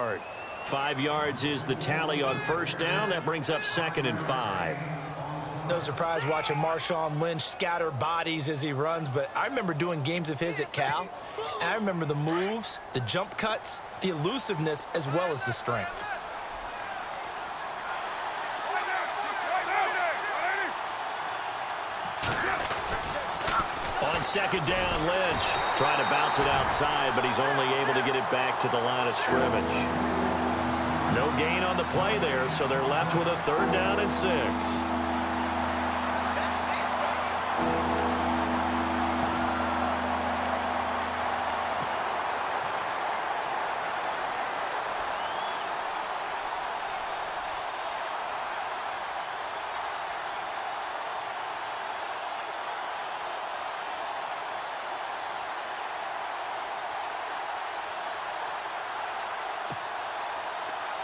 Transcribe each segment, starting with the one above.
start. 5 yards is the tally on first down. That brings up 2nd and 5. No surprise watching Marshawn Lynch scatter bodies as he runs, but I remember doing games of his at Cal, and I remember the moves, the jump cuts, the elusiveness, as well as the strength. On 2nd down, Lynch trying to bounce it outside, but he's only able to get it back to the line of scrimmage. No gain on the play there, so they're left with a 3rd down and 6.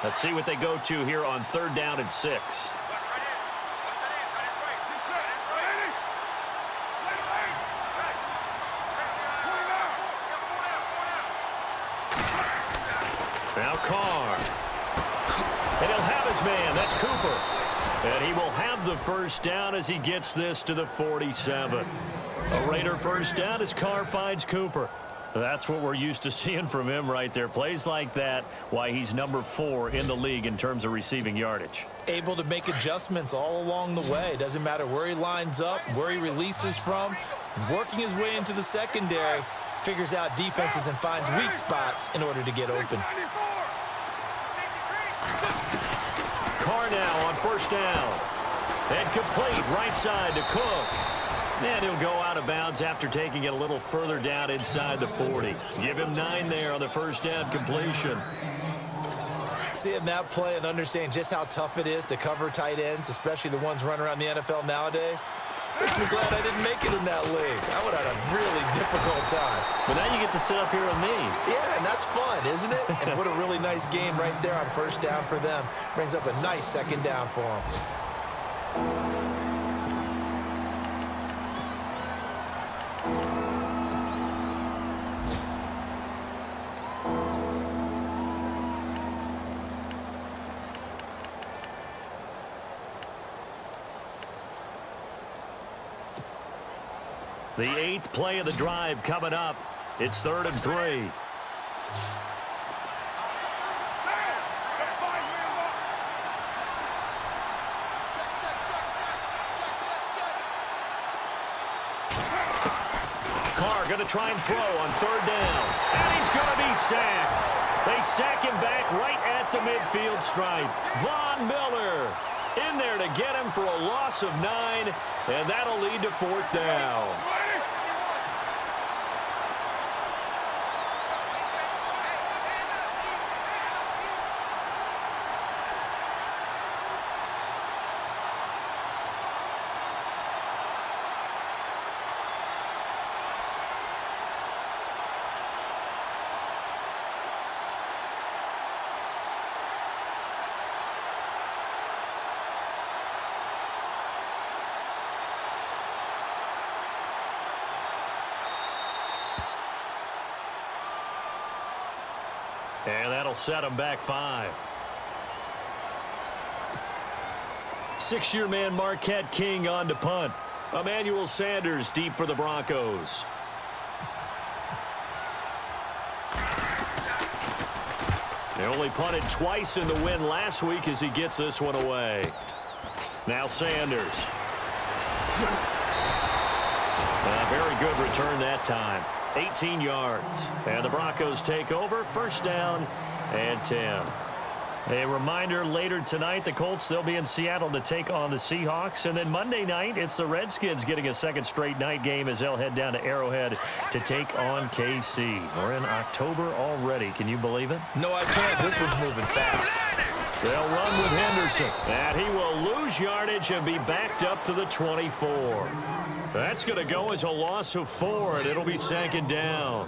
Let's see what they go to here on 3rd down and 6. Now Carr. And he'll have his man. That's Cooper. And he will have the first down as he gets this to the 47. A Raider first down as Carr finds Cooper. That's what we're used to seeing from him right there. Plays like that, why he's number 4 in the league in terms of receiving yardage. Able to make adjustments all along the way. Doesn't matter where he lines up, where he releases from. Working his way into the secondary, figures out defenses and finds weak spots in order to get open. Carr now on first down. And complete right side to Cook. And he'll go out of bounds after taking it a little further down inside the 40. Give him 9 there on the first down completion. Seeing that play and understand just how tough it is to cover tight ends, especially the ones running around the NFL nowadays, makes me glad I didn't make it in that league. I would have had a really difficult time. But now you get to sit up here with me. Yeah, and that's fun, isn't it? And what a really nice game right there on first down for them. Brings up a nice 2nd down for them. The 8th play of the drive coming up. It's 3rd and 3. Carr going to try and throw on 3rd down. And he's going to be sacked. They sack him back right at the midfield stripe. Von Miller in there to get him for a loss of 9, and that'll lead to 4th down. And that'll set them back 5. 6-year man Marquette King on to punt. Emmanuel Sanders deep for the Broncos. They only punted twice in the win last week as he gets this one away. Now Sanders. A very good return that time. 18 yards. And the Broncos take over. First down and 10. A reminder, later tonight, the Colts, they'll be in Seattle to take on the Seahawks. And then Monday night, it's the Redskins getting a 2nd straight night game as they'll head down to Arrowhead to take on KC. We're in October already. Can you believe it? No, I can't. This one's moving fast. They'll run with Henderson. And he will lose yardage and be backed up to the 24. That's going to go as a loss of 4, and it'll be 2nd down.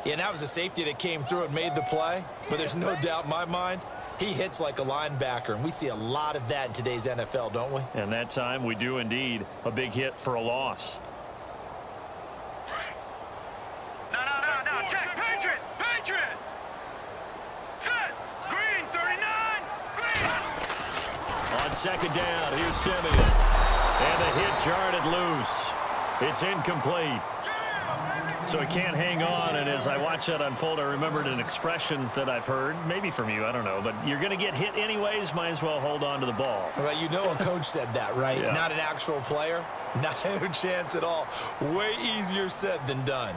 Yeah, and that was a safety that came through and made the play. But there's no doubt in my mind, he hits like a linebacker. And we see a lot of that in today's NFL, don't we? And that time we do indeed. A big hit for a loss. No. Check. Patriot. Set. On second down, here's Simeon. And the hit jarred it loose. It's incomplete. So he can't hang on, and as I watch that unfold, I remembered an expression that I've heard, maybe from you, I don't know, but you're going to get hit anyways, might as well hold on to the ball. Well, you know a coach said that, right? Yeah. Not an actual player. Not a chance at all. Way easier said than done.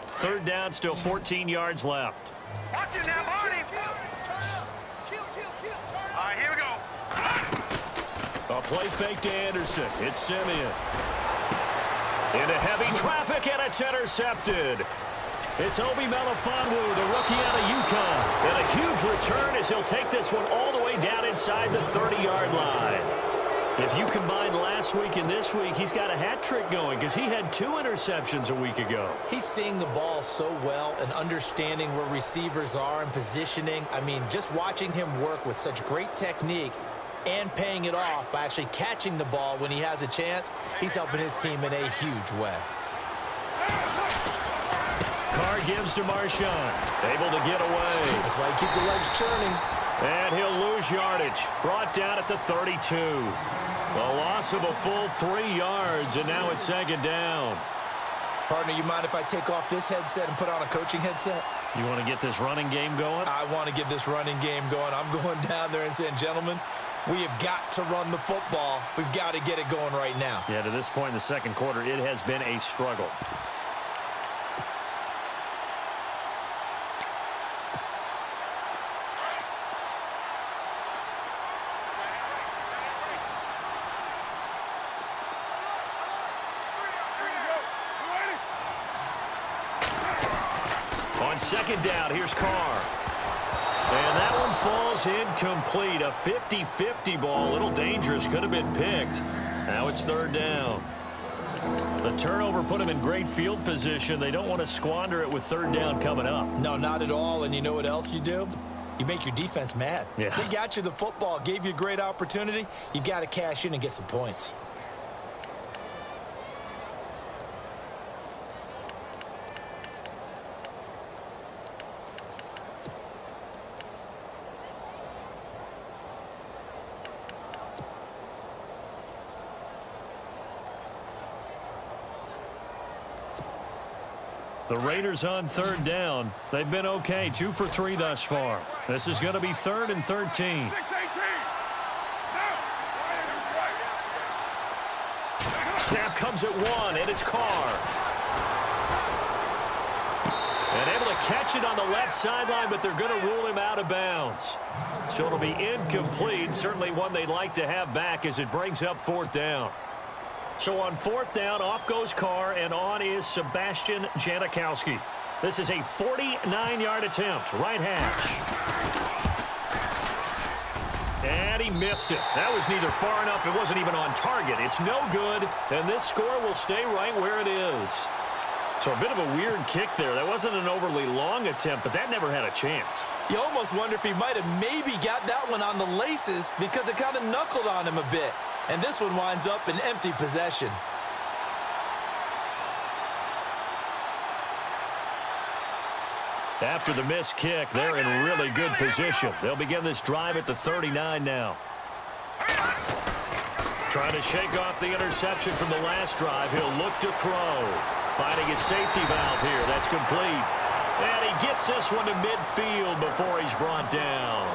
Third down, still 14 yards left. Watch it now, Barney. All right, here we go. A play fake to Anderson. It's Simeon. Into heavy traffic, and it's intercepted. It's Obi Melifonwu, the rookie out of UConn. And a huge return as he'll take this one all the way down inside the 30-yard line. If you combine last week and this week, he's got a hat trick going because he had 2 interceptions a week ago. He's seeing the ball so well and understanding where receivers are and positioning. I mean, just watching him work with such great technique and paying it off by actually catching the ball when he has a chance, he's helping his team in a huge way. Carr gives to Marshawn. Able to get away. That's why he keeps the legs churning. And he'll lose yardage. Brought down at the 32. A loss of a full 3 yards, and now it's second down. Partner, you mind if I take off this headset and put on a coaching headset? You want to get this running game going? I want to get this running game going. I'm going down there and saying, gentlemen, we have got to run the football. We've got to get it going right now. Yeah, to this point in the second quarter, it has been a struggle. On second down, here's Carr. And that one falls incomplete. A 50-50 ball. A little dangerous. Could have been picked. Now it's third down. The turnover put him in great field position. They don't want to squander it with third down coming up. No, not at all. And you know what else you do? You make your defense mad. Yeah. They got you the football, gave you a great opportunity. You got to cash in and get some points. The Raiders on third down. They've been okay. 2 for 3 thus far. This is going to be 3rd and 13. 6-18. Snap comes at 1, and it's Carr. And able to catch it on the left sideline, but they're going to rule him out of bounds. So it'll be incomplete. Certainly one they'd like to have back as it brings up 4th down. So on 4th down, off goes Carr, and on is Sebastian Janikowski. This is a 49-yard attempt, right hash. And he missed it. That was neither far enough. It wasn't even on target. It's no good, and this score will stay right where it is. So a bit of a weird kick there. That wasn't an overly long attempt, but that never had a chance. You almost wonder if he might have maybe got that one on the laces because it kind of knuckled on him a bit. And this one winds up in empty possession. After the missed kick, they're in really good position. They'll begin this drive at the 39 now. Trying to shake off the interception from the last drive. He'll look to throw. Finding his safety valve here. That's complete. And he gets this one to midfield before he's brought down.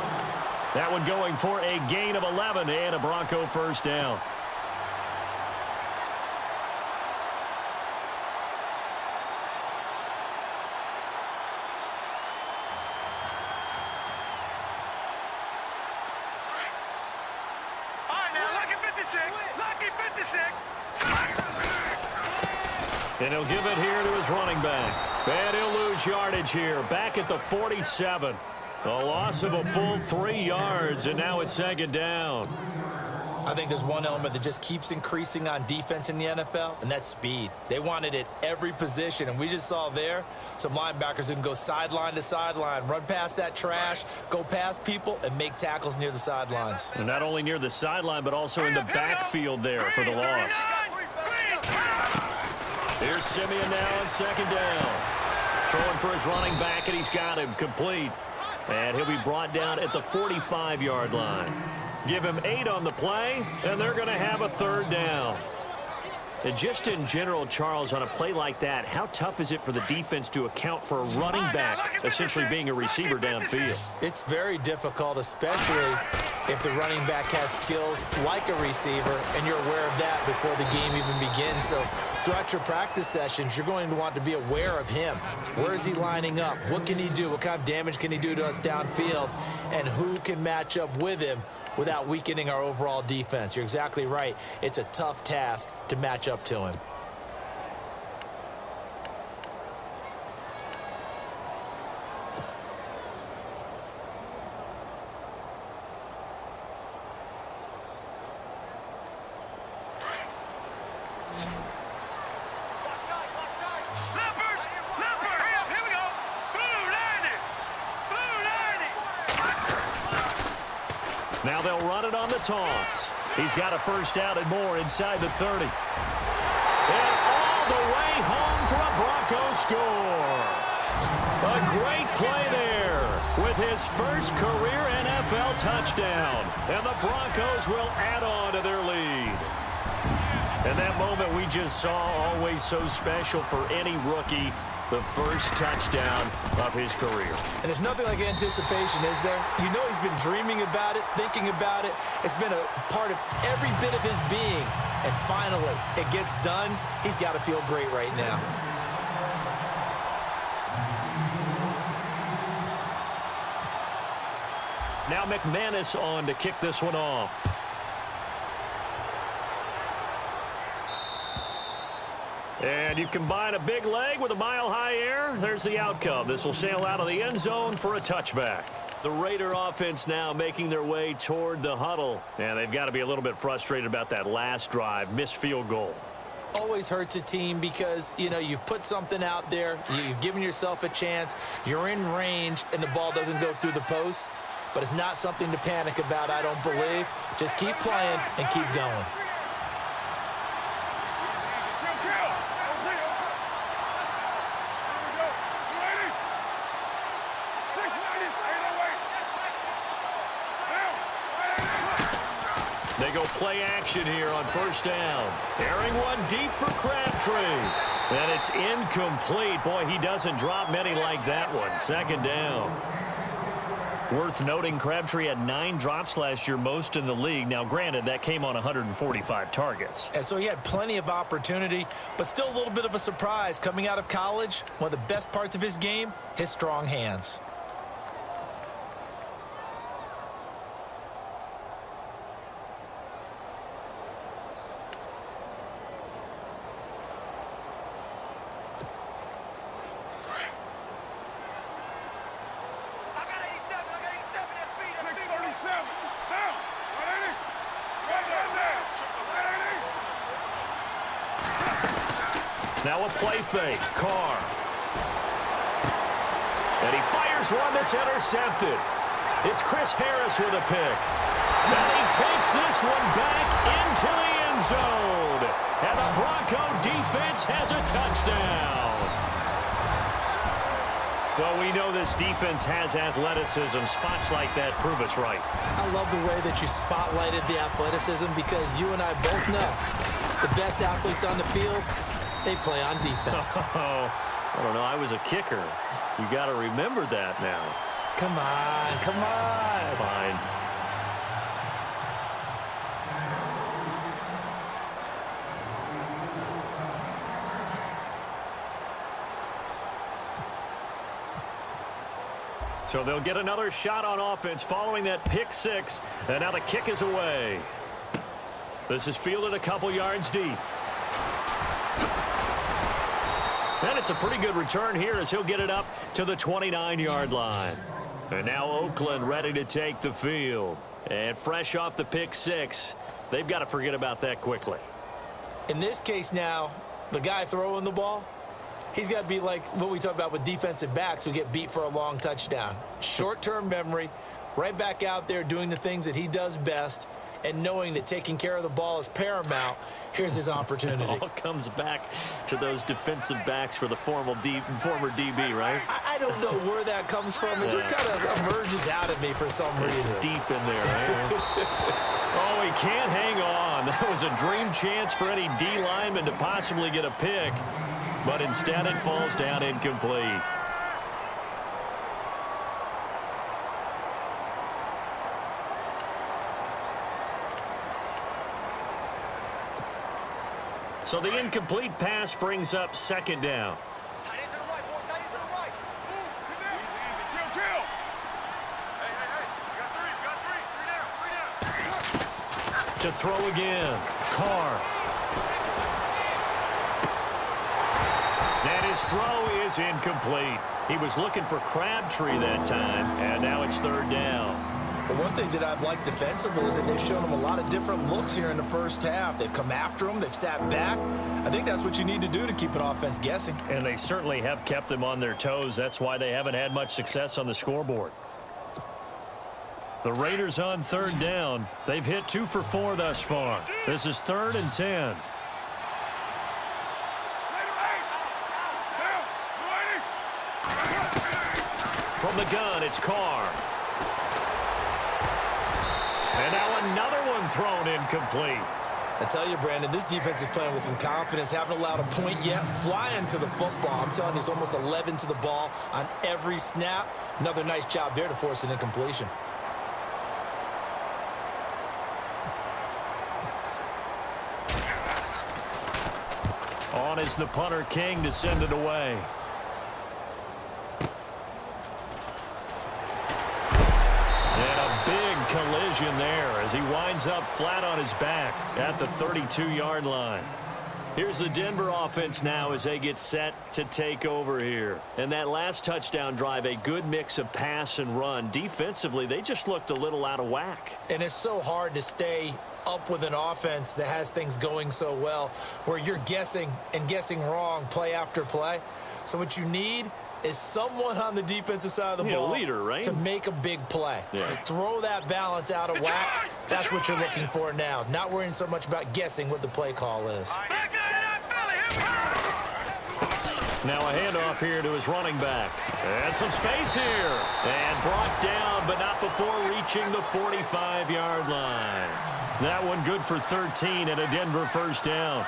That one going for a gain of 11 and a Bronco first down. All right, now, lucky 56. Lucky 56. And he'll give it here to his running back. And he'll lose yardage here. Back at the 47. A loss of a full 3 yards, and now it's second down. I think there's one element that just keeps increasing on defense in the NFL, and that's speed. They want it at every position, and we just saw there some linebackers who can go sideline to sideline, run past that trash, go past people, and make tackles near the sidelines. And not only near the sideline, but also in the backfield there for the loss. Here's Simeon now on second down. Throwing for his running back, and he's got him complete. And he'll be brought down at the 45-yard line. Give him 8 on the play, and they're going to have a third down. And just in general, Charles, on a play like that, how tough is it for the defense to account for a running back essentially being a receiver downfield? It's very difficult, especially if the running back has skills like a receiver, and you're aware of that before the game even begins. So throughout your practice sessions, you're going to want to be aware of him. Where is he lining up? What can he do? What kind of damage can he do to us downfield? And who can match up with him without weakening our overall defense? You're exactly right. It's a tough task to match up to him. Now they'll run it on the toss. He's got a first down and more inside the 30. And all the way home for a Broncos score. A great play there with his first career NFL touchdown. And the Broncos will add on to their lead. And that moment we just saw, always so special for any rookie. The first touchdown of his career. And there's nothing like anticipation, is there? You know he's been dreaming about it, thinking about it. It's been a part of every bit of his being. And finally, it gets done. He's got to feel great right now. Now McManus on to kick this one off. And you combine a big leg with a mile-high air, there's the outcome. This will sail out of the end zone for a touchback. The Raider offense now making their way toward the huddle. And they've got to be a little bit frustrated about that last drive, missed field goal. Always hurts a team because, you know, you've put something out there, you've given yourself a chance, you're in range, and the ball doesn't go through the posts. But it's not something to panic about, I don't believe. Just keep playing and keep going. They go play action here on first down. Airing one deep for Crabtree. And it's incomplete. Boy, he doesn't drop many like that one. Second down. Worth noting, Crabtree had 9 drops last year, most in the league. Now, granted, that came on 145 targets. And so he had plenty of opportunity, but still a little bit of a surprise. Coming out of college, one of the best parts of his game, his strong hands. Now a play fake. Carr. And he fires one that's intercepted. It's Chris Harris with a pick. And he takes this one back into the end zone. And the Bronco defense has a touchdown. Well, we know this defense has athleticism. Spots like that prove us right. I love the way that you spotlighted the athleticism because you and I both know the best athletes on the field, they play on defense. Oh, I don't know. I was a kicker. You got to remember that now. Come on, come on. Fine. So they'll get another shot on offense following that pick six. And now the kick is away. This is fielded a couple yards deep. And it's a pretty good return here as he'll get it up to the 29-yard line. And now Oakland ready to take the field. And fresh off the pick six, they've got to forget about that quickly. In this case now, the guy throwing the ball, he's got to be like what we talk about with defensive backs who get beat for a long touchdown. Short-term memory, right back out there doing the things that he does best and knowing that taking care of the ball is paramount, here's his opportunity. It all comes back to those defensive backs for the former DB, right? I don't know where that comes from. It just kind of emerges out of me for some reason. It's deep in there, right? Oh, he can't hang on. That was a dream chance for any D lineman to possibly get a pick, but instead it falls down incomplete. So the incomplete pass brings up second down. Tight end to the right, boy. Tight end to the right. Move. Easy. Kill. Hey. We got three. Three down. To throw again. Carr. And his throw is incomplete. He was looking for Crabtree that time, and now it's third down. But one thing that I've liked defensively is that they've shown him a lot of different looks here in the first half. They've come after him. They've sat back. I think that's what you need to do to keep an offense guessing. And they certainly have kept them on their toes. That's why they haven't had much success on the scoreboard. The Raiders on third down. They've hit 2 for 4 thus far. This is 3rd and 10. From the gun, it's Carr. And now another one thrown incomplete. I tell you, Brandon, this defense is playing with some confidence. Haven't allowed a point yet. Flying to the football. I'm telling you, it's almost 11 to the ball on every snap. Another nice job there to force an incompletion. On is the punter, King, to send it away. Collision there as he winds up flat on his back at the 32-yard line. Here's the Denver offense now as they get set to take over here. And that last touchdown drive, a good mix of pass and run. Defensively, they just looked a little out of whack. And it's so hard to stay up with an offense that has things going so well, where you're guessing and guessing wrong play after play. So what you need is someone on the defensive side of the ball, leader, right? To make a big play. Yeah. Throw that balance out of whack. That's what you're looking for now. Not worrying so much about guessing what the play call is. Now a handoff here to his running back. And some space here. And brought down, but not before reaching the 45-yard line. That one good for 13 and a Denver first down.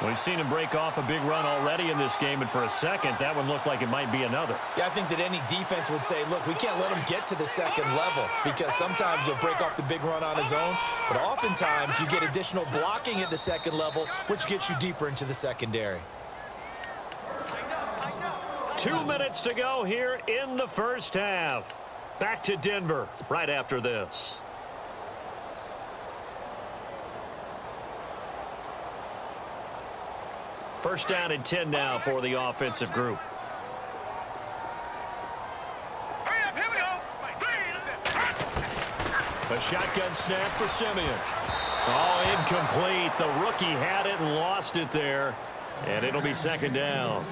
We've seen him break off a big run already in this game, and for a second, that one looked like it might be another. Yeah, I think that any defense would say, look, we can't let him get to the second level, because sometimes he'll break off the big run on his own, but oftentimes you get additional blocking at the second level, which gets you deeper into the secondary. 2 minutes to go here in the first half. Back to Denver right after this. First down and 10 now for the offensive group. Hurry up, here we go. A shotgun snap for Simeon. Oh, incomplete. The rookie had it and lost it there. And it'll be second down.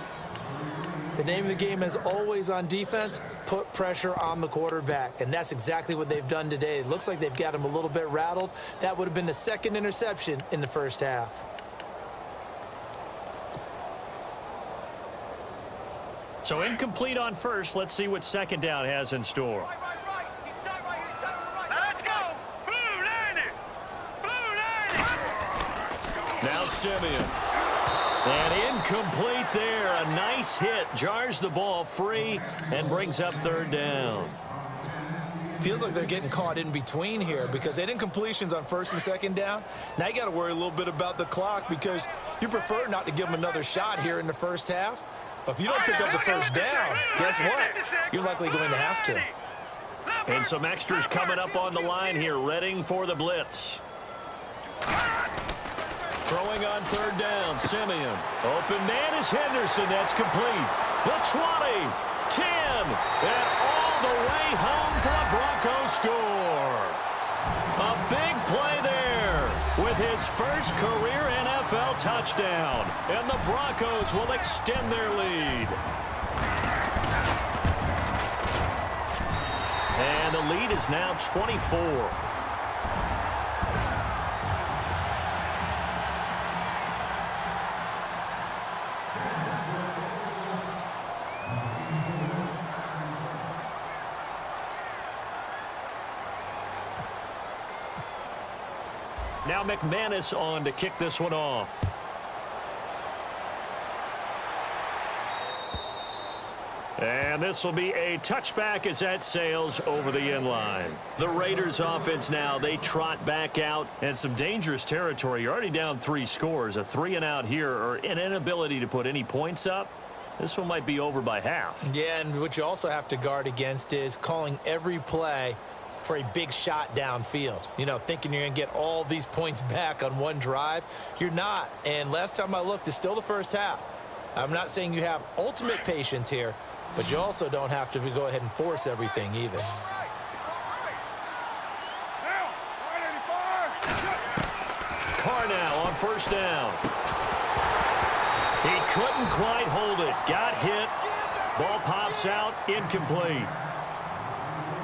The name of the game is always on defense, put pressure on the quarterback. And that's exactly what they've done today. It looks like they've got him a little bit rattled. That would have been the second interception in the first half. So incomplete on first. Let's see what second down has in store. Right. He's tight right here. He's tight right. Now let's go. Blue line it. Now Simeon. And incomplete there. A nice hit. Jars the ball free and brings up third down. Feels like they're getting caught in between here because they had incompletions on first and second down. Now you got to worry a little bit about the clock because you prefer not to give them another shot here in the first half. But if you don't pick up the first down, guess what? You're likely going to have to. And some extras coming up on the line here, readying for the blitz. Throwing on third down, Simeon. Open man is Henderson. That's complete. The 20, 10, and all the way home for a Broncos score. A big play there with his first career NFL touchdown. And the Broncos will extend their lead. And the lead is now 24. Now McManus on to kick this one off. And this will be a touchback as that sails over the end line. The Raiders offense now, they trot back out and some dangerous territory. You're already down 3 scores. A 3-and-out here or an inability to put any points up. This one might be over by half. Yeah, and what you also have to guard against is calling every play for a big shot downfield. You know, thinking you're going to get all these points back on one drive. You're not. And last time I looked, it's still the first half. I'm not saying you have ultimate patience here, but you also don't have to go ahead and force everything either. Carr now on first down. He couldn't quite hold it. Got hit. Ball pops out. Incomplete.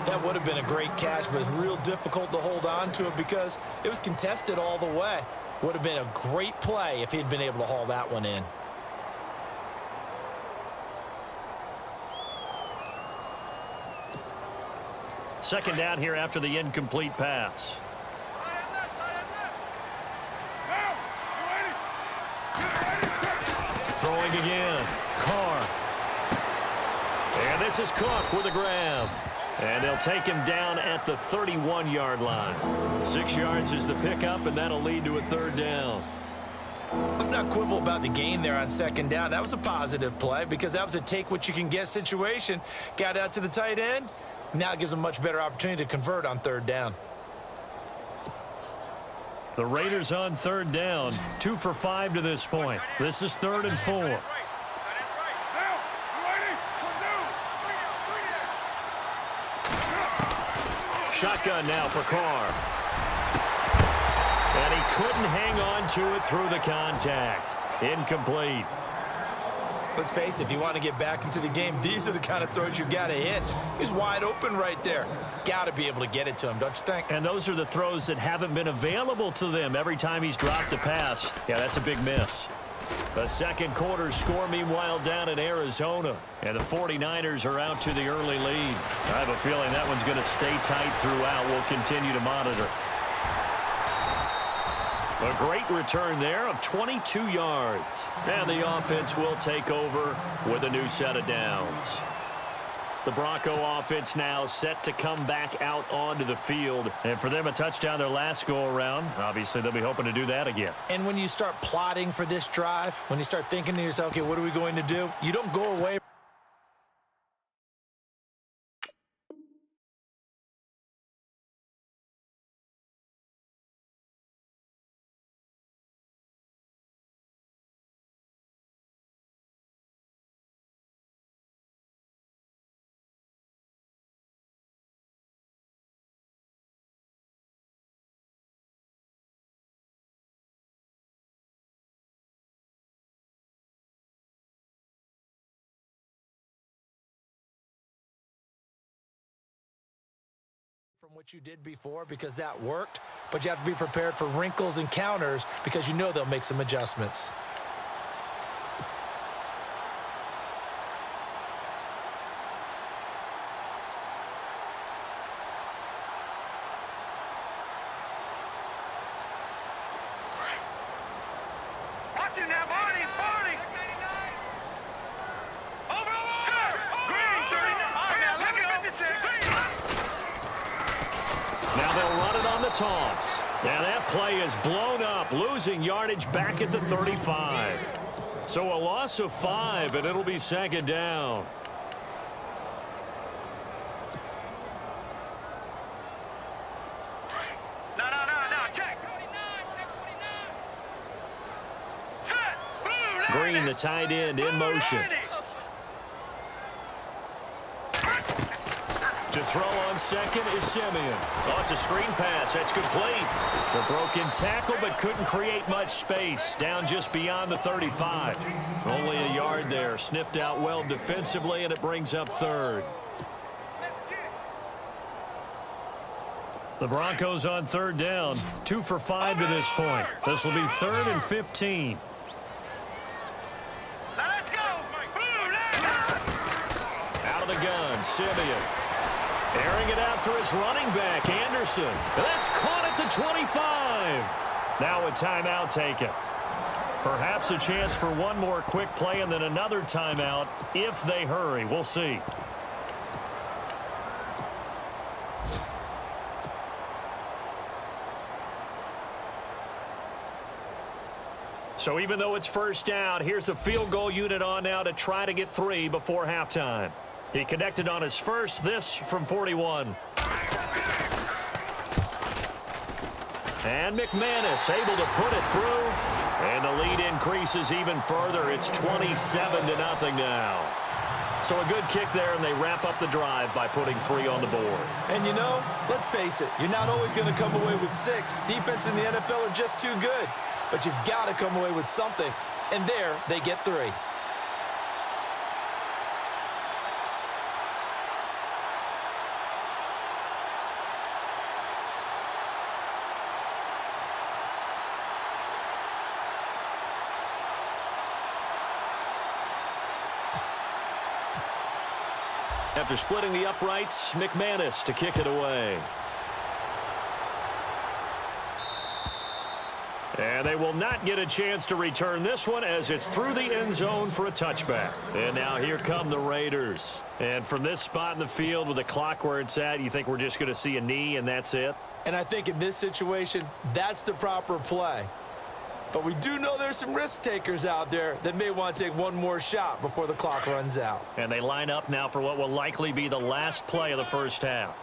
That would have been a great catch, but it's real difficult to hold on to it because it was contested all the way. Would have been a great play if he'd been able to haul that one in. Second down here after the incomplete pass. Throwing again. Carr. And this is Cook with a grab. And they'll take him down at the 31-yard line. 6 yards is the pickup, and that'll lead to a third down. Let's not quibble about the gain there on second down. That was a positive play because that was a take-what-you-can-get situation. Got out to the tight end. Now it gives them a much better opportunity to convert on third down. The Raiders on third down, 2 for 5 to this point. This is 3rd and 4. Shotgun now for Carr. And he couldn't hang on to it through the contact. Incomplete. Let's face it, if you want to get back into the game, these are the kind of throws you got to hit. He's wide open right there. Got to be able to get it to him, don't you think? And those are the throws that haven't been available to them every time he's dropped a pass. Yeah, that's a big miss. The second quarter score, meanwhile, down in Arizona. And the 49ers are out to the early lead. I have a feeling that one's going to stay tight throughout. We'll continue to monitor. A great return there of 22 yards. And the offense will take over with a new set of downs. The Bronco offense now set to come back out onto the field. And for them, a touchdown their last go-around. Obviously, they'll be hoping to do that again. And when you start plotting for this drive, when you start thinking to yourself, okay, what are we going to do? You don't go away from what you did before because that worked, but you have to be prepared for wrinkles and counters because you know they'll make some adjustments. Watch it now, Barney! Over! Green, 39! Look at this! Now they'll run it on the toss. Now that play is blown up, losing yardage back at the 35. So a loss of 5, and it'll be second down. No, check! Set! Green, the tight end, in motion. To throw on second is Simeon. Oh, it's a screen pass. That's complete. The broken tackle, but couldn't create much space. Down just beyond the 35. Only a yard there. Sniffed out well defensively, and it brings up third. The Broncos on third down. 2 for 5 to this point. This will be 3rd and 15. Now let's go! Out of the gun, Simeon. Airing it out for his running back, Anderson. That's caught at the 25. Now a timeout taken. Perhaps a chance for one more quick play and then another timeout if they hurry. We'll see. So even though it's first down, here's the field goal unit on now to try to get 3 before halftime. He connected on his first, this from 41. And McManus able to put it through. And the lead increases even further. It's 27-0 now. So a good kick there, and they wrap up the drive by putting 3 on the board. And you know, let's face it, you're not always going to come away with 6. Defense in the NFL are just too good. But you've got to come away with something. And there, they get 3. After splitting the uprights, McManus to kick it away. And they will not get a chance to return this one as it's through the end zone for a touchback. And now here come the Raiders. And from this spot in the field with the clock where it's at, you think we're just going to see a knee and that's it? And I think in this situation, that's the proper play. But we do know there's some risk takers out there that may want to take one more shot before the clock runs out. And they line up now for what will likely be the last play of the first half.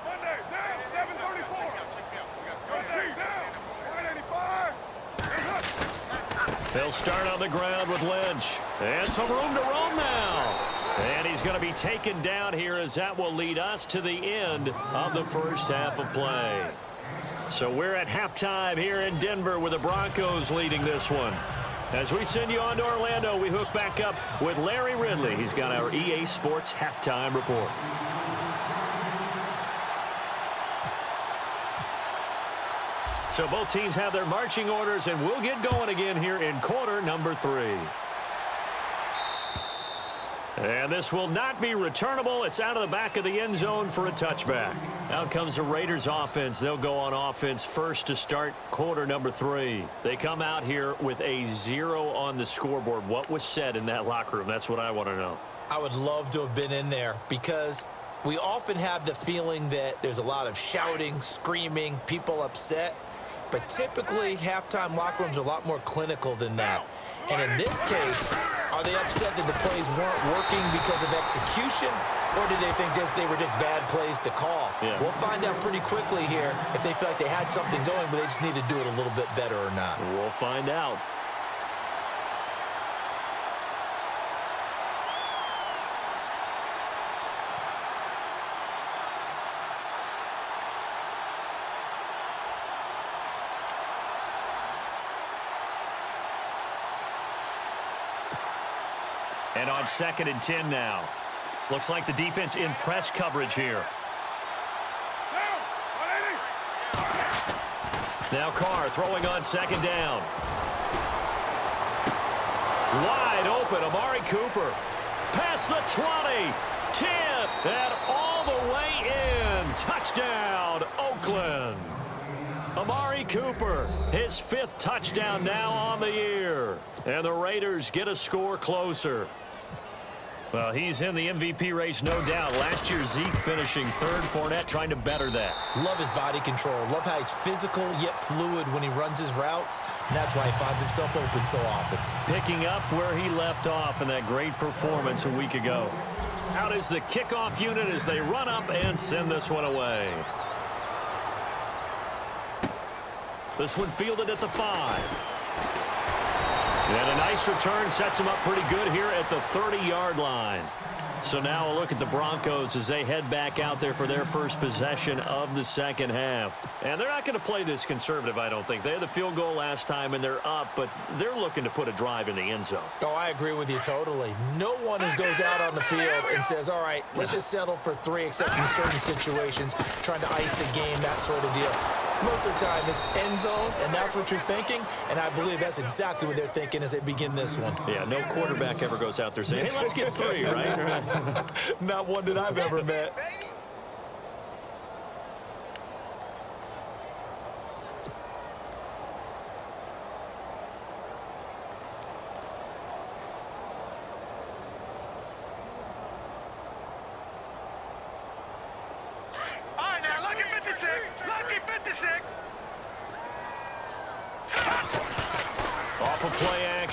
Monday, down, 734. Go down, 185. They'll start on the ground with Lynch. And some room to roam now. And he's going to be taken down here as that will lead us to the end of the first half of play. So we're at halftime here in Denver with the Broncos leading this one. As we send you on to Orlando, we hook back up with Larry Ridley. He's got our EA Sports halftime report. So both teams have their marching orders, and we'll get going again here in quarter number 3. And this will not be returnable. It's out of the back of the end zone for a touchback. Out comes the Raiders offense. They'll go on offense first to start quarter number 3. They come out here with a 0 on the scoreboard. What was said in that locker room? That's what I want to know. I would love to have been in there because we often have the feeling that there's a lot of shouting, screaming, people upset. But typically, halftime locker rooms are a lot more clinical than that. And in this case, are they upset that the plays weren't working because of execution, or did they think they were just bad plays to call? Yeah. We'll find out pretty quickly here if they feel like they had something going, but they just need to do it a little bit better or not. We'll find out. And on 2nd and 10 now. Looks like the defense in press coverage here. Now Carr throwing on 2nd down. Wide open, Amari Cooper. Past the 20, 10, and all the way in. Touchdown, Oakland. Amari Cooper, his 5th touchdown now on the year. And the Raiders get a score closer. Well, he's in the MVP race, no doubt. Last year, Zeke finishing 3rd. Fournette trying to better that. Love his body control. Love how he's physical yet fluid when he runs his routes. And that's why he finds himself open so often. Picking up where he left off in that great performance a week ago. Out is the kickoff unit as they run up and send this one away. This one fielded at the 5. And a nice return sets him up pretty good here at the 30-yard line. So now a look at the Broncos as they head back out there for their first possession of the second half. And they're not going to play this conservative, I don't think. They had the field goal last time, and they're up, but they're looking to put a drive in the end zone. Oh, I agree with you totally. No one goes out on the field and says, all right, let's just settle for 3, except in certain situations, trying to ice a game, that sort of deal. Most of the time, it's end zone, and that's what you're thinking, and I believe that's exactly what they're thinking as they begin this one. Yeah, no quarterback ever goes out there saying, hey, let's get 3, right? Not one that I've ever met.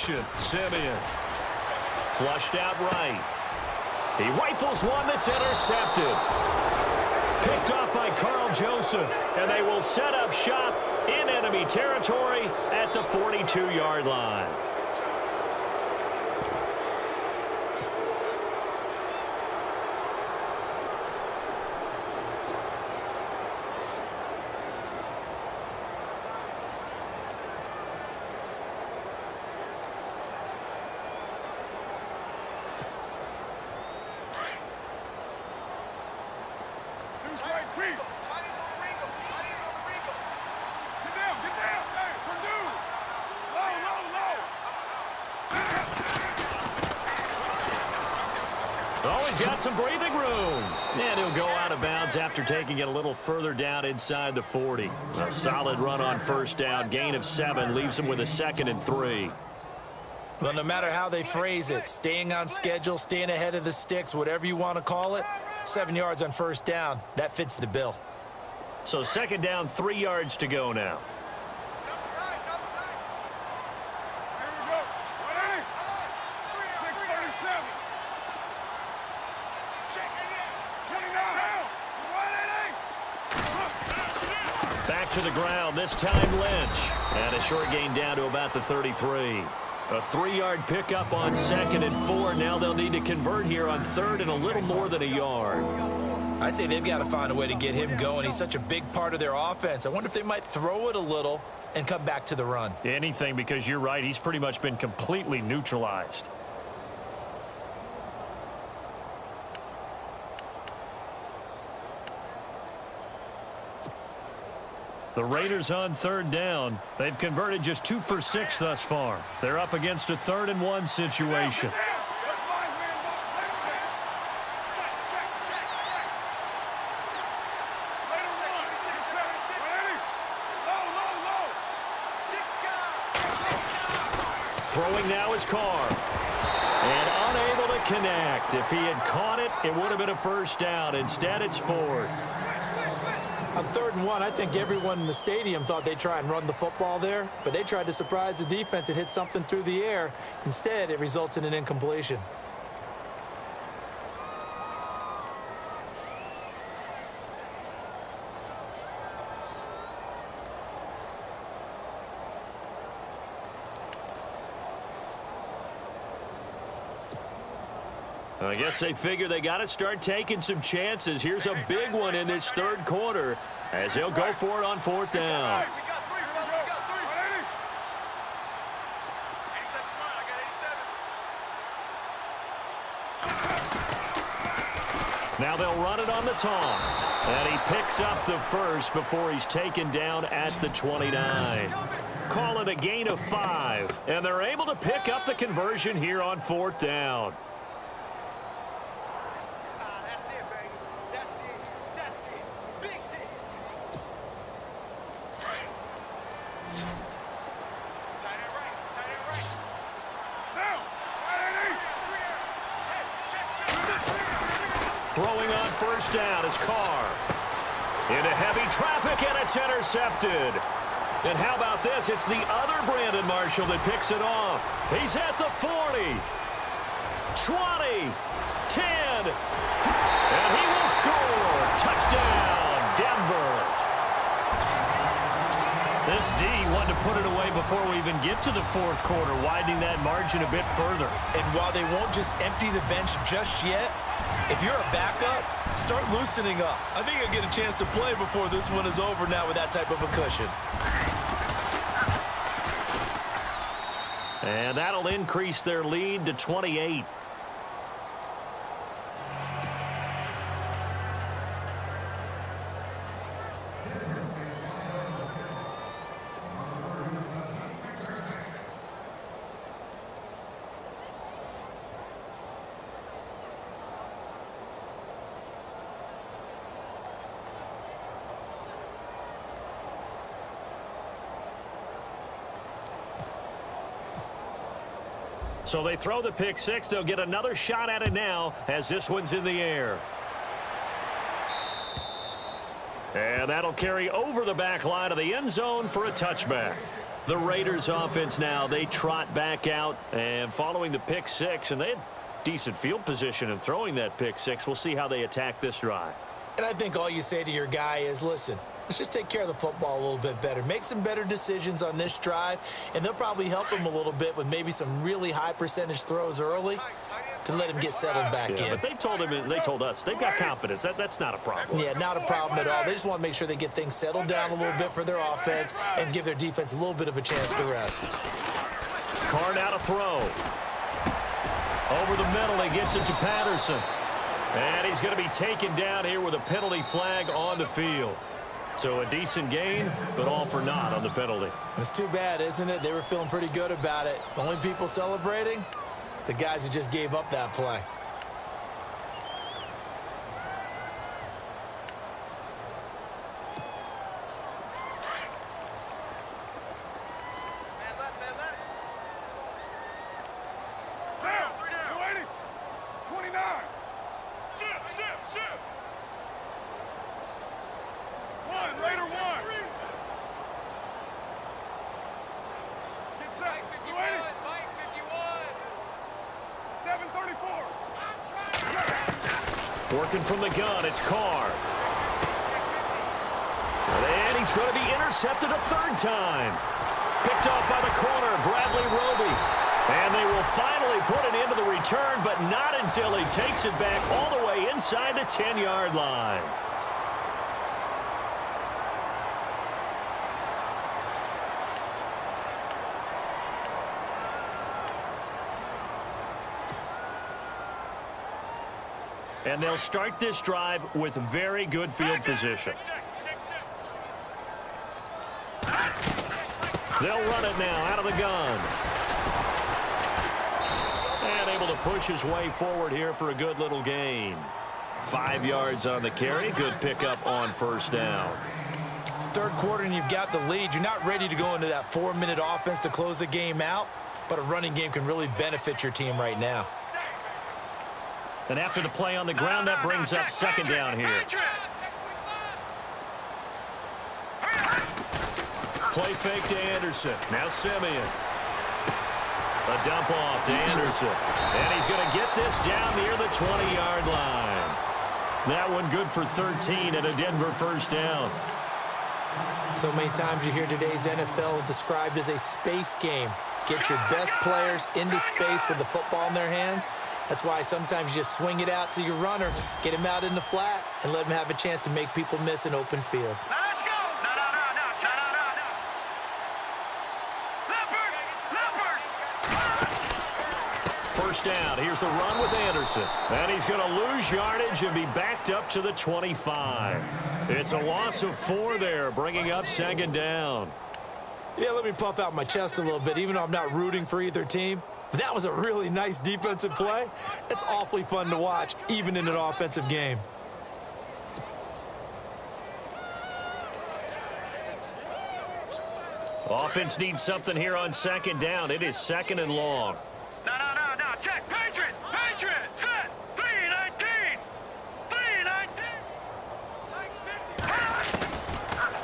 action. Simeon. Flushed out right. He rifles one that's intercepted. Picked off by Carl Joseph. And they will set up shop in enemy territory at the 42-yard line. Oh, he's got some breathing room. And he'll go out of bounds after taking it a little further down inside the 40. A solid run on first down. Gain of 7 leaves him with a 2nd and 3. Well, no matter how they phrase it, staying on schedule, staying ahead of the sticks, whatever you want to call it, 7 yards on first down, that fits the bill. So 2nd down, 3 yards to go now. Back to the ground, this time Lynch. And a short gain down to about the 33. A 3-yard pickup on 2nd and 4. Now they'll need to convert here on 3rd and a little more than a yard. I'd say they've got to find a way to get him going. He's such a big part of their offense. I wonder if they might throw it a little and come back to the run. Anything, because you're right. He's pretty much been completely neutralized. The Raiders on 3rd down. They've converted just 2 for 6 thus far. They're up against a 3rd and 1 situation. Throwing now is Carr. And unable to connect. If he had caught it, it would have been a first down. Instead, it's 4th. On 3rd and 1, I think everyone in the stadium thought they'd try and run the football there, but they tried to surprise the defense and hit something through the air. Instead, it results in an incompletion. I guess they figure they got to start taking some chances. Here's a big one in this 3rd quarter as he'll go for it on 4th down. Now they'll run it on the toss. And he picks up the first before he's taken down at the 29. Call it a gain of 5. And they're able to pick up the conversion here on 4th down. Throwing on first down is Carr. Into heavy traffic, and it's intercepted. And how about this? It's the other Brandon Marshall that picks it off. He's at the 40, 20, 10, and he will score. Touchdown, Denver. This D wanted to put it away before we even get to the 4th quarter, widening that margin a bit further. And while they won't just empty the bench just yet, if you're a backup, start loosening up. I think you'll get a chance to play before this one is over now with that type of a cushion. And that'll increase their lead to 28. So they throw the pick 6. They'll get another shot at it now as this one's in the air. And that'll carry over the back line of the end zone for a touchback. The Raiders offense now, they trot back out and following the pick six, and they had decent field position in throwing that pick six. We'll see how they attack this drive. And I think all you say to your guy is, listen, let's just take care of the football a little bit better. Make some better decisions on this drive, and they'll probably help him a little bit with maybe some really high percentage throws early to let him get settled back in. But they told us they've got confidence. That's not a problem. Yeah, not a problem at all. They just want to make sure they get things settled down a little bit for their offense and give their defense a little bit of a chance to rest. Carr now to throw. Over the middle, he gets it to Patterson. And he's going to be taken down here with a penalty flag on the field. So a decent gain, but all for naught on the penalty. It's too bad, isn't it? They were feeling pretty good about it. The only people celebrating, the guys who just gave up that play. Working from the gun, it's Carr. And he's going to be intercepted a third time. Picked off by the corner, Bradley Roby. And they will finally put it into the return, but not until he takes it back all the way inside the 10-yard line. And they'll start this drive with very good field position. They'll run it now out of the gun. And able to push his way forward here for a good little gain. 5 yards on the carry. Good pickup on first down. Third quarter and you've got the lead. You're not ready to go into that 4-minute offense to close the game out, but a running game can really benefit your team right now. And after the play on the ground, that brings up second down here. Play fake to Anderson. Now Simeon. A dump off to Anderson. And he's going to get this down near the 20-yard line. That one good for 13 and a Denver first down. So many times you hear today's NFL described as a space game. Get your best players into space with the football in their hands. That's why sometimes you just swing it out to your runner, get him out in the flat, and let him have a chance to make people miss an open field. Now let's go. No. Leopard. First down. Here's the run with Anderson. And he's going to lose yardage and be backed up to the 25. It's a loss of 4 there, bringing up second down. Yeah, let me puff out my chest a little bit, even though I'm not rooting for either team. That was a really nice defensive play. It's awfully fun to watch, even in an offensive game. Offense needs something here on second down. It is second and long. No. Check. Patriot. Set. 3-19.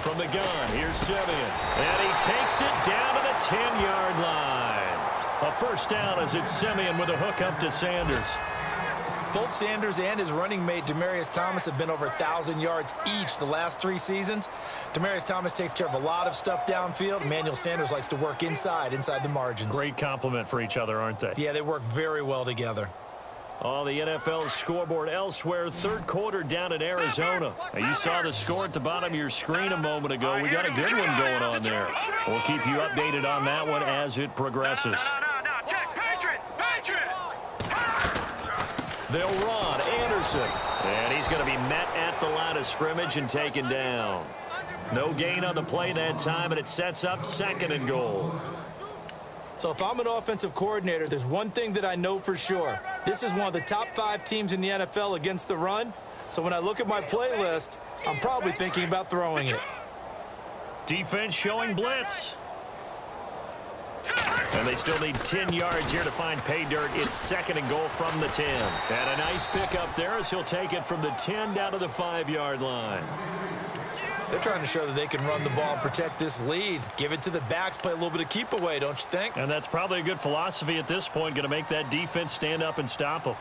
From the gun, here's Simeon. And he takes it down to the 10-yard line. A first down as it's Simeon with a hook up to Sanders. Both Sanders and his running mate, Demaryius Thomas, have been over 1,000 yards each the last 3 seasons. Demaryius Thomas takes care of a lot of stuff downfield. Emmanuel Sanders likes to work inside the margins. Great compliment for each other, aren't they? Yeah, they work very well together. On the NFL scoreboard elsewhere, third quarter down in Arizona. Now, you saw the score at the bottom of your screen a moment ago. We got a good one going on there. We'll keep you updated on that one as it progresses. No. Check. Patriot. They'll run Anderson. And he's going to be met at the line of scrimmage and taken down. No gain on the play that time, and it sets up second and goal. So if I'm an offensive coordinator, there's one thing that I know for sure. This is one of the top 5 teams in the NFL against the run. So when I look at my playlist, I'm probably thinking about throwing it. Defense showing blitz. And they still need 10 yards here to find pay dirt. It's second and goal from the 10. And a nice pickup there as he'll take it from the 10 down to the 5-yard line. They're trying to show that they can run the ball and protect this lead. Give it to the backs, play a little bit of keep away, don't you think? And that's probably a good philosophy at this point, going to make that defense stand up and stop them.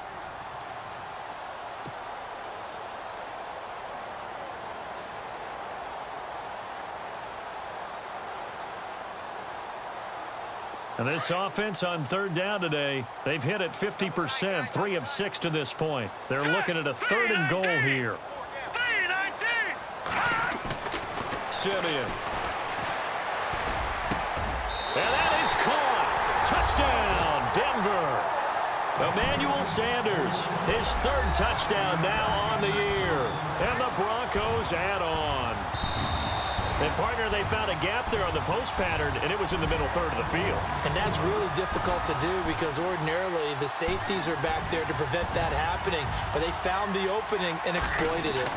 And this offense on third down today, they've hit it 50%, 3 of 6 to this point. They're looking at a 3rd and goal here. Simeon. And that is caught. Touchdown, Denver. Emmanuel Sanders, his 3rd touchdown now on the year. And the Broncos add on. And, partner, they found a gap there on the post pattern, and it was in the middle 3rd of the field. And that's really difficult to do because ordinarily the safeties are back there to prevent that happening. But they found the opening and exploited it.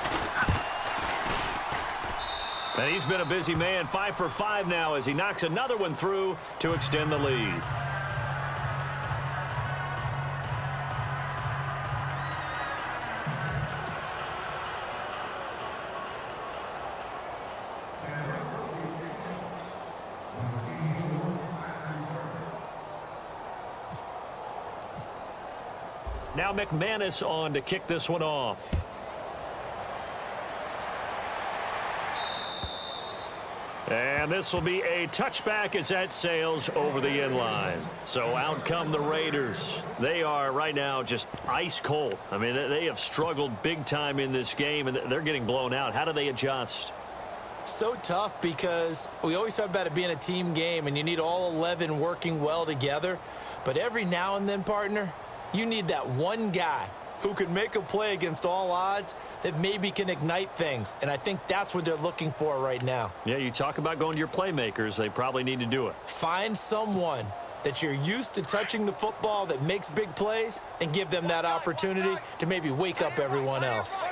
And he's been a busy man, 5 for 5 now as he knocks another one through to extend the lead. Now McManus on to kick this one off. And this will be a touchback as that sails over the end line. So out come the Raiders. They are right now just ice cold. I mean, they have struggled big time in this game, and they're getting blown out. How do they adjust? So tough because we always talk about it being a team game, and you need all 11 working well together. But every now and then, partner, you need that one guy who can make a play against all odds that maybe can ignite things. And I think that's what they're looking for right now. Yeah, you talk about going to your playmakers. They probably need to do it. Find someone that you're used to touching the football that makes big plays and give them that opportunity to maybe wake up everyone else.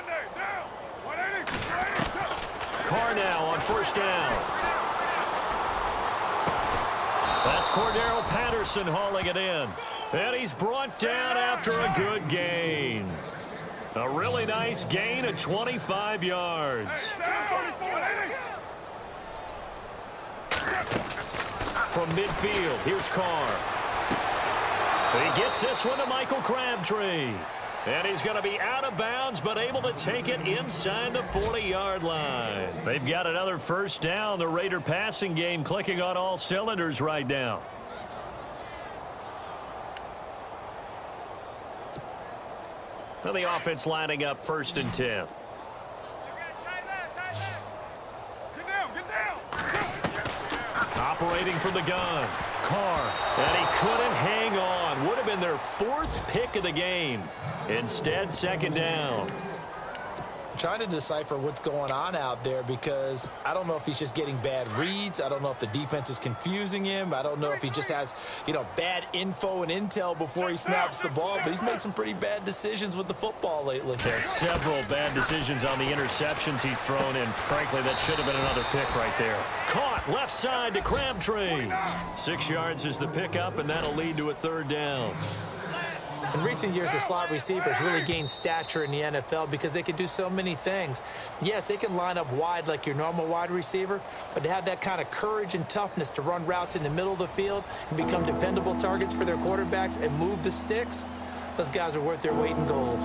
Carr now on 1st down. That's Cordero Patterson hauling it in. And he's brought down after a good gain. A really nice gain of 25 yards. From midfield, here's Carr. He gets this one to Michael Crabtree. And he's going to be out of bounds, but able to take it inside the 40-yard line. They've got another 1st down. The Raider passing game clicking on all cylinders right now. And the offense lining up 1st and 10. Operating from the gun. Carr. And he couldn't hang on. Would have been their 4th pick of the game. Instead, 2nd down. Trying to decipher what's going on out there because I don't know if he's just getting bad reads. I don't know if the defense is confusing him. I don't know if he just has, bad info and intel before he snaps the ball. But he's made some pretty bad decisions with the football lately. There's several bad decisions on the interceptions he's thrown in. Frankly, that should have been another pick right there. Caught left side to Crabtree. 6 yards is the pickup, and that'll lead to a 3rd down. In recent years, the slot receivers really gained stature in the NFL because they can do so many things. Yes, they can line up wide like your normal wide receiver, but to have that kind of courage and toughness to run routes in the middle of the field and become dependable targets for their quarterbacks and move the sticks, those guys are worth their weight in gold.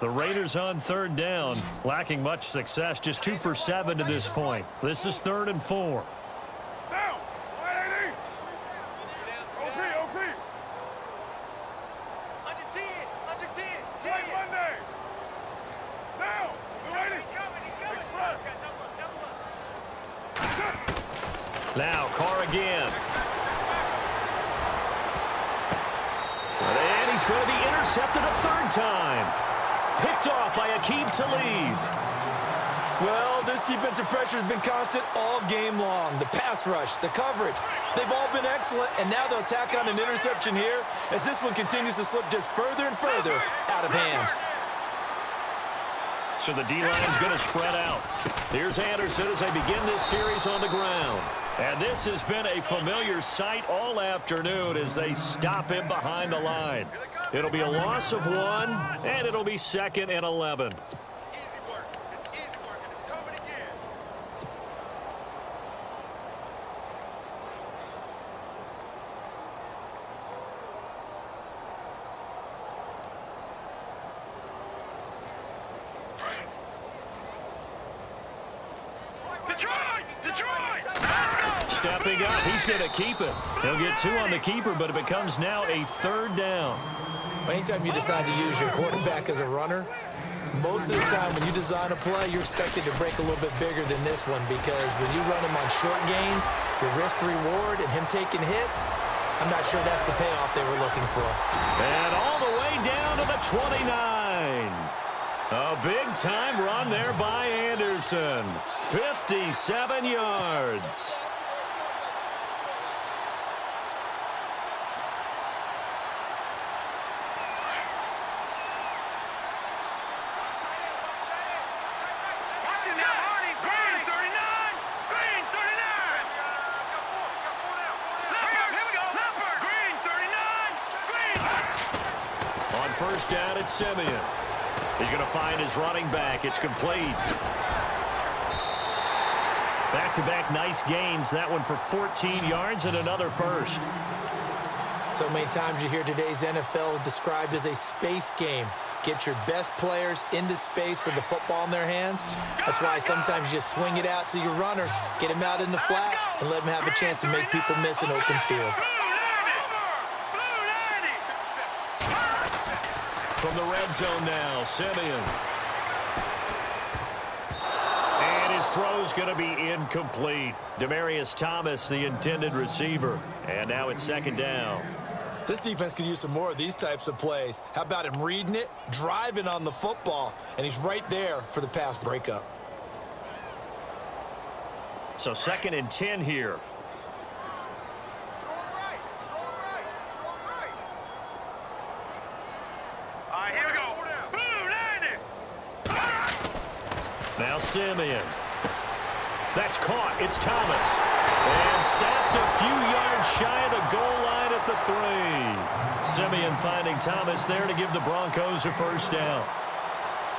The Raiders on 3rd down, lacking much success, just 2 for 7 to this point. This is 3rd and 4. Now Carr again. And he's going to be intercepted a 3rd time. Picked off by Aqib Talib. Well, this defensive pressure has been constant all game long. The pass rush, the coverage, they've all been excellent, and now they'll tack on an interception here as this one continues to slip just further and further out of hand. So the D-line is going to spread out. Here's Anderson as they begin this series on the ground. And this has been a familiar sight all afternoon as they stop him behind the line. It'll be a loss of 1, and it'll be 2nd and 11. Stepping up, he's going to keep it. He'll get 2 on the keeper, but it becomes now a 3rd down. Anytime you decide to use your quarterback as a runner, most of the time when you design a play, you're expected to break a little bit bigger than this one, because when you run him on short gains, your risk-reward and him taking hits, I'm not sure that's the payoff they were looking for. And all the way down to the 29. A big-time run there by Anderson. 57 yards. First down at Simeon. He's going to find his running back. It's complete. Back-to-back nice gains. That one for 14 yards and another first. So many times you hear today's NFL described as a space game. Get your best players into space with the football in their hands. That's why sometimes you just swing it out to your runner, get him out in the flat, and let him have a chance to make people miss an open field. From the red zone now, Simeon. And his throw's going to be incomplete. Demaryius Thomas, the intended receiver. And now it's 2nd down. This defense could use some more of these types of plays. How about him reading it, driving on the football, and he's right there for the pass breakup. So 2nd and 10 here. Now Simeon. That's caught. It's Thomas. And stopped a few yards shy of the goal line at the 3. Simeon finding Thomas there to give the Broncos a first down.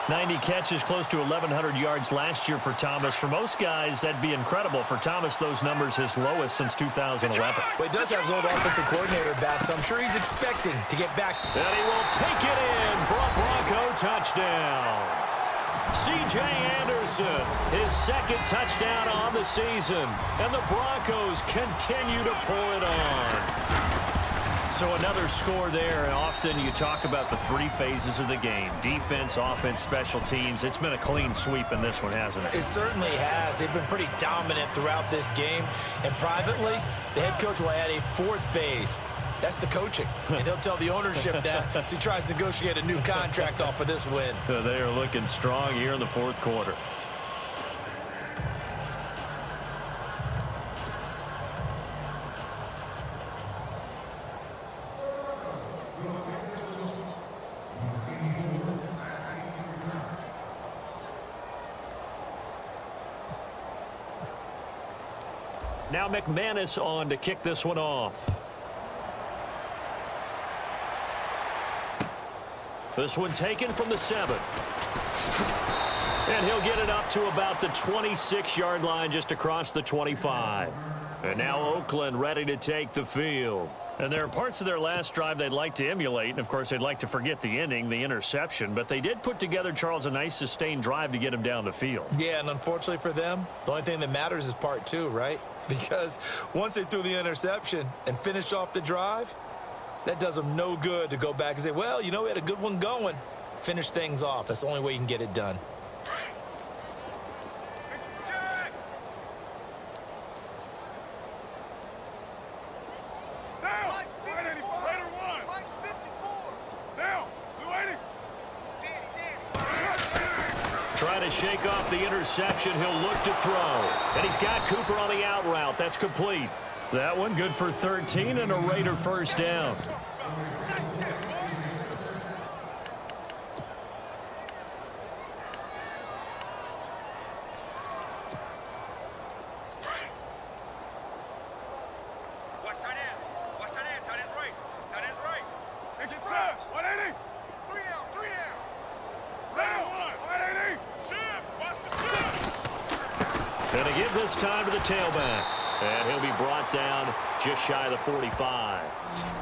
90 catches, close to 1,100 yards last year for Thomas. For most guys, that'd be incredible. For Thomas, those numbers his lowest since 2011. But he does have his old offensive coordinator back, so I'm sure he's expecting to get back. And he will take it in for a Bronco touchdown. C.J. Anderson, his 2nd touchdown on the season. And the Broncos continue to pull it on. So another score there, and often you talk about the 3 phases of the game. Defense, offense, special teams. It's been a clean sweep in this one, hasn't it? It certainly has. They've been pretty dominant throughout this game. And privately, the head coach will add a 4th phase. That's the coaching. And he'll tell the ownership that as he tries to negotiate a new contract off of this win. They are looking strong here in the 4th quarter. Now McManus on to kick this one off. This one taken from the 7. And he'll get it up to about the 26-yard line, just across the 25. And now Oakland ready to take the field. And there are parts of their last drive they'd like to emulate. And, of course, they'd like to forget the ending, the interception. But they did put together, Charles, a nice sustained drive to get him down the field. Yeah, and unfortunately for them, the only thing that matters is part 2, right? Because once they threw the interception and finished off the drive, that does them no good to go back and say, well, you know, we had a good one going. Finish things off. That's the only way you can get it done. Trying to shake off the interception. He'll look to throw. And he's got Cooper on the out route. That's complete. That one good for 13 and a Raider first down. And they give this time to the tailback. And he'll be brought down just shy of the 45.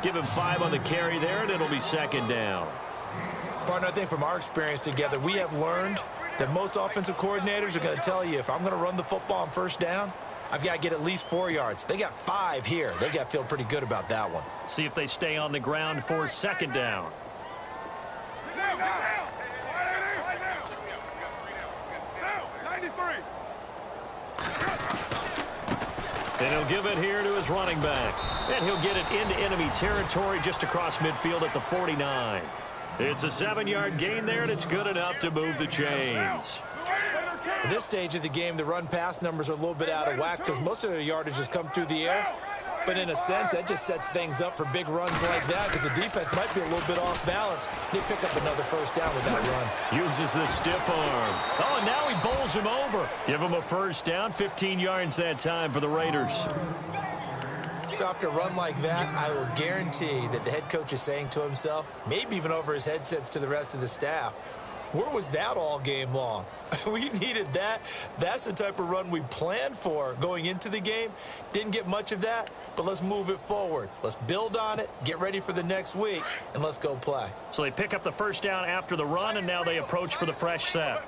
Give him 5 on the carry there, and it'll be second down. Partner, I think from our experience together, we have learned that most offensive coordinators are going to tell you, if I'm going to run the football on first down, I've got to get at least 4 yards. They got 5 here. They've got to feel pretty good about that one. See if they stay on the ground for second down. And he'll give it here to his running back. And he'll get it into enemy territory just across midfield at the 49. It's a 7-yard gain there, and it's good enough to move the chains. At this stage of the game, the run-pass numbers are a little bit out of whack because most of their yardage has come through the air. But in a sense, that just sets things up for big runs like that because the defense might be a little bit off balance. They pick up another first down with that run. Uses the stiff arm. Oh, and now he bowls him over. Give him a first down, 15 yards that time for the Raiders. So after a run like that, I will guarantee that the head coach is saying to himself, maybe even over his headsets to the rest of the staff, where was that all game long? We needed that. That's the type of run we planned for going into the game. Didn't get much of that, but let's move it forward. Let's build on it, get ready for the next week, and let's go play. So they pick up the first down after the run, and now they approach for the fresh set.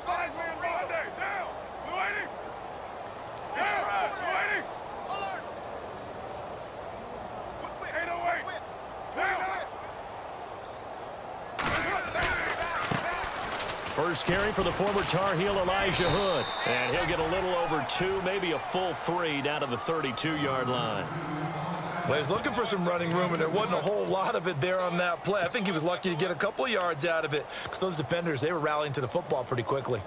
First carry for the former Tar Heel Elijah Hood. And he'll get a little over 2, maybe a full 3 down to the 32-yard line. Well, he was looking for some running room, and there wasn't a whole lot of it there on that play. I think he was lucky to get a couple of yards out of it because those defenders, they were rallying to the football pretty quickly.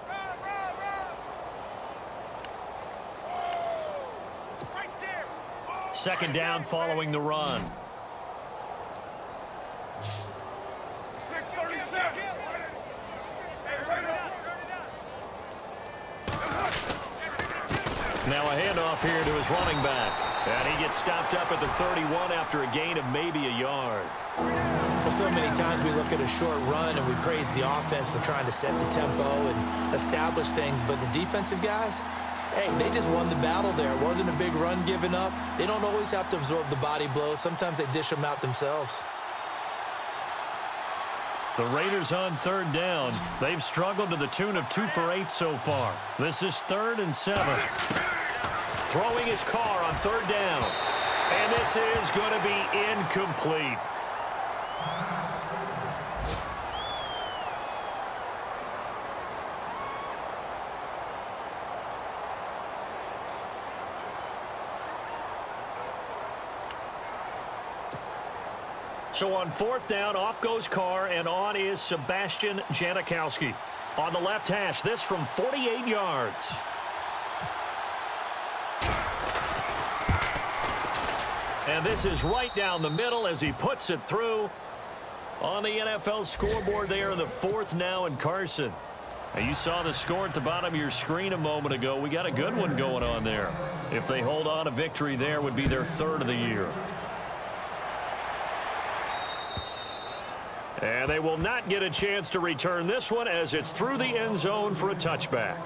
Second down following the run. Now a handoff here to his running back. And he gets stopped up at the 31 after a gain of maybe a yard. Well, so many times we look at a short run and we praise the offense for trying to set the tempo and establish things, but the defensive guys, hey, they just won the battle there. It wasn't a big run given up. They don't always have to absorb the body blows. Sometimes they dish them out themselves. The Raiders on third down. They've struggled to the tune of 2 for 8 so far. This is 3rd and 7. Throwing his car on third down. And this is going to be incomplete. So on 4th down, off goes Carr, and on is Sebastian Janikowski. On the left hash, this from 48 yards. And this is right down the middle as he puts it through on the NFL scoreboard there in the 4th now in Carson. And you saw the score at the bottom of your screen a moment ago. We got a good one going on there. If they hold on, a victory there would be their 3rd of the year. And they will not get a chance to return this one as it's through the end zone for a touchback.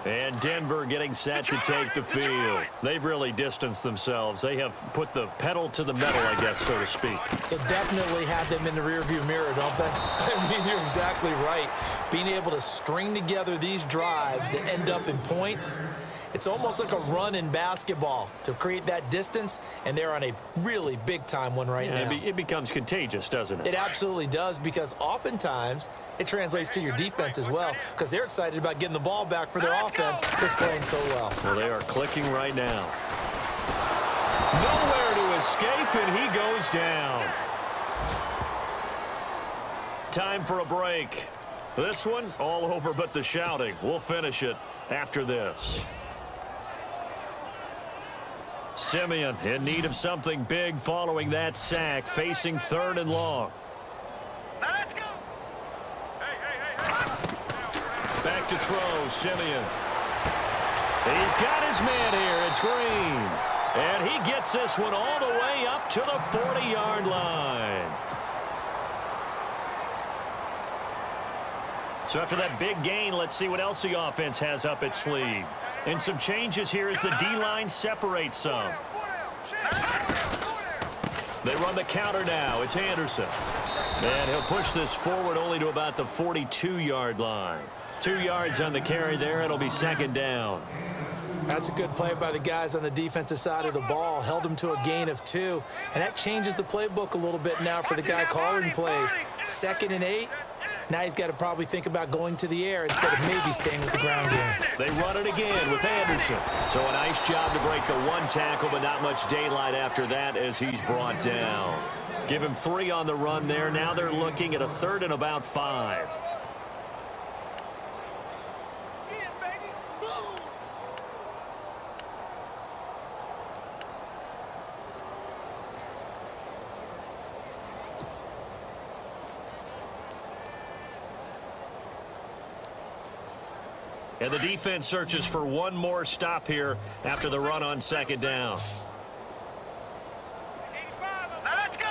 And Denver getting set to take the field. They've really distanced themselves. They have put the pedal to the metal, I guess, so to speak. So definitely have them in the rearview mirror, don't they? I mean, you're exactly right. Being able to string together these drives that end up in points, it's almost like a run in basketball to create that distance, and they're on a really big-time one right now. It becomes contagious, doesn't it? It absolutely does, because oftentimes it translates to your defense as well, because they're excited about getting the ball back for their offense that's playing so well. Well, they are clicking right now. Nowhere to escape, and he goes down. Time for a break. This one, all over but the shouting. We'll finish it after this. Simeon in need of something big following that sack, facing 3rd and long. Now let's go. Hey. Back to throw, Simeon. He's got his man here. It's Green. And he gets this one all the way up to the 40-yard line. So after that big gain, let's see what else the offense has up its sleeve. And some changes here as the D-line separates some. They run the counter now. It's Anderson. And he'll push this forward only to about the 42-yard line. 2 yards on the carry there. It'll be second down. That's a good play by the guys on the defensive side of the ball. Held him to a gain of 2. And that changes the playbook a little bit now for the guy calling plays. 2nd and 8. Now he's got to probably think about going to the air instead of maybe staying with the ground game. They run it again with Anderson. So a nice job to break the 1 tackle, but not much daylight after that as he's brought down. Give him 3 on the run there. Now they're looking at a 3rd and about 5. And the defense searches for one more stop here after the run on 2nd down. Now let's go.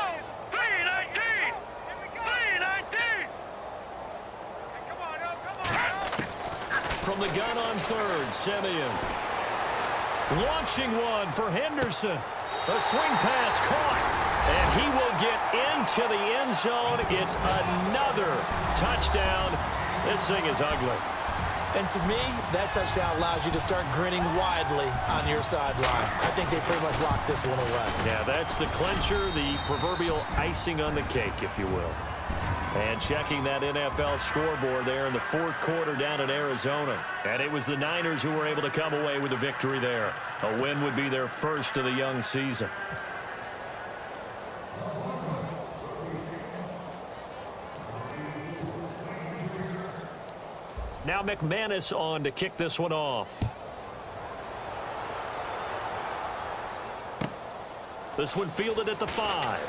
3-19. 3-19. Come on. From the gun on 3rd, Simeon. Launching one for Henderson. A swing pass caught. And he will get into the end zone. It's another touchdown. This thing is ugly. And to me, that touchdown allows you to start grinning widely on your sideline. I think they pretty much locked this one away. Yeah, that's the clincher, the proverbial icing on the cake, if you will. And checking that NFL scoreboard there in the 4th quarter down in Arizona. And it was the Niners who were able to come away with a victory there. A win would be their first of the young season. Now McManus on to kick this one off. This one fielded at the 5.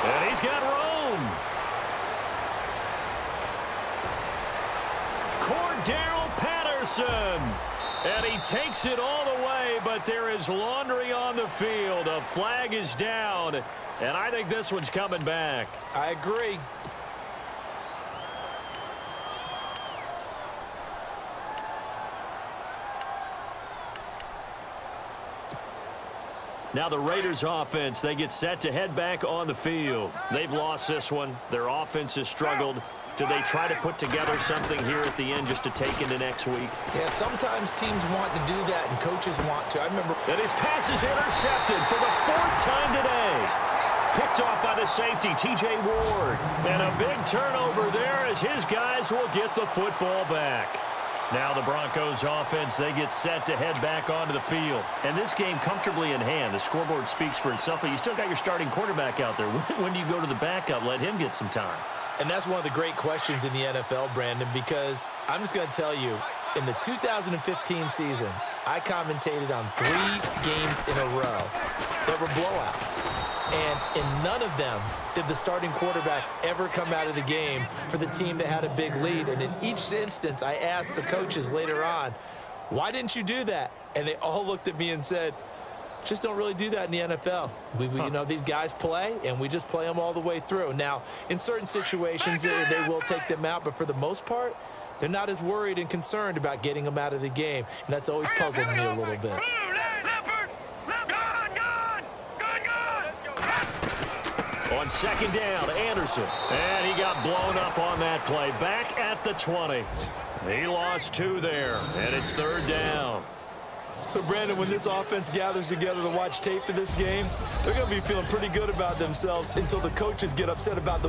And he's got room. Cordell Patterson. And he takes it all the way, but there is laundry on the field. A flag is down, and I think this one's coming back. I agree. Now the Raiders offense, they get set to head back on the field. They've lost this one. Their offense has struggled. Do they try to put together something here at the end just to take into next week? Yeah, sometimes teams want to do that and coaches want to. I remember. And his pass is intercepted for the 4th time today. Picked off by the safety, T.J. Ward. And a big turnover there as his guys will get the football back. Now the Broncos offense, they get set to head back onto the field. And this game comfortably in hand. The scoreboard speaks for itself, but you still got your starting quarterback out there. When do you go to the backup? Let him get some time. And that's one of the great questions in the NFL, Brandon, because I'm just going to tell you, in the 2015 season, I commentated on 3 games in a row that were blowouts. And in none of them did the starting quarterback ever come out of the game for the team that had a big lead. And in each instance, I asked the coaches later on, why didn't you do that? And they all looked at me and said, just don't really do that in the NFL. You know, these guys play, and we just play them all the way through. Now, in certain situations, they will take them out, but for the most part, they're not as worried and concerned about getting them out of the game, and that's always puzzled me a little bit. On 2nd down, Anderson. And he got blown up on that play. Back at the 20. He lost 2 there, and it's 3rd down. So, Brandon, when this offense gathers together to watch tape for this game, they're going to be feeling pretty good about themselves until the coaches get upset about the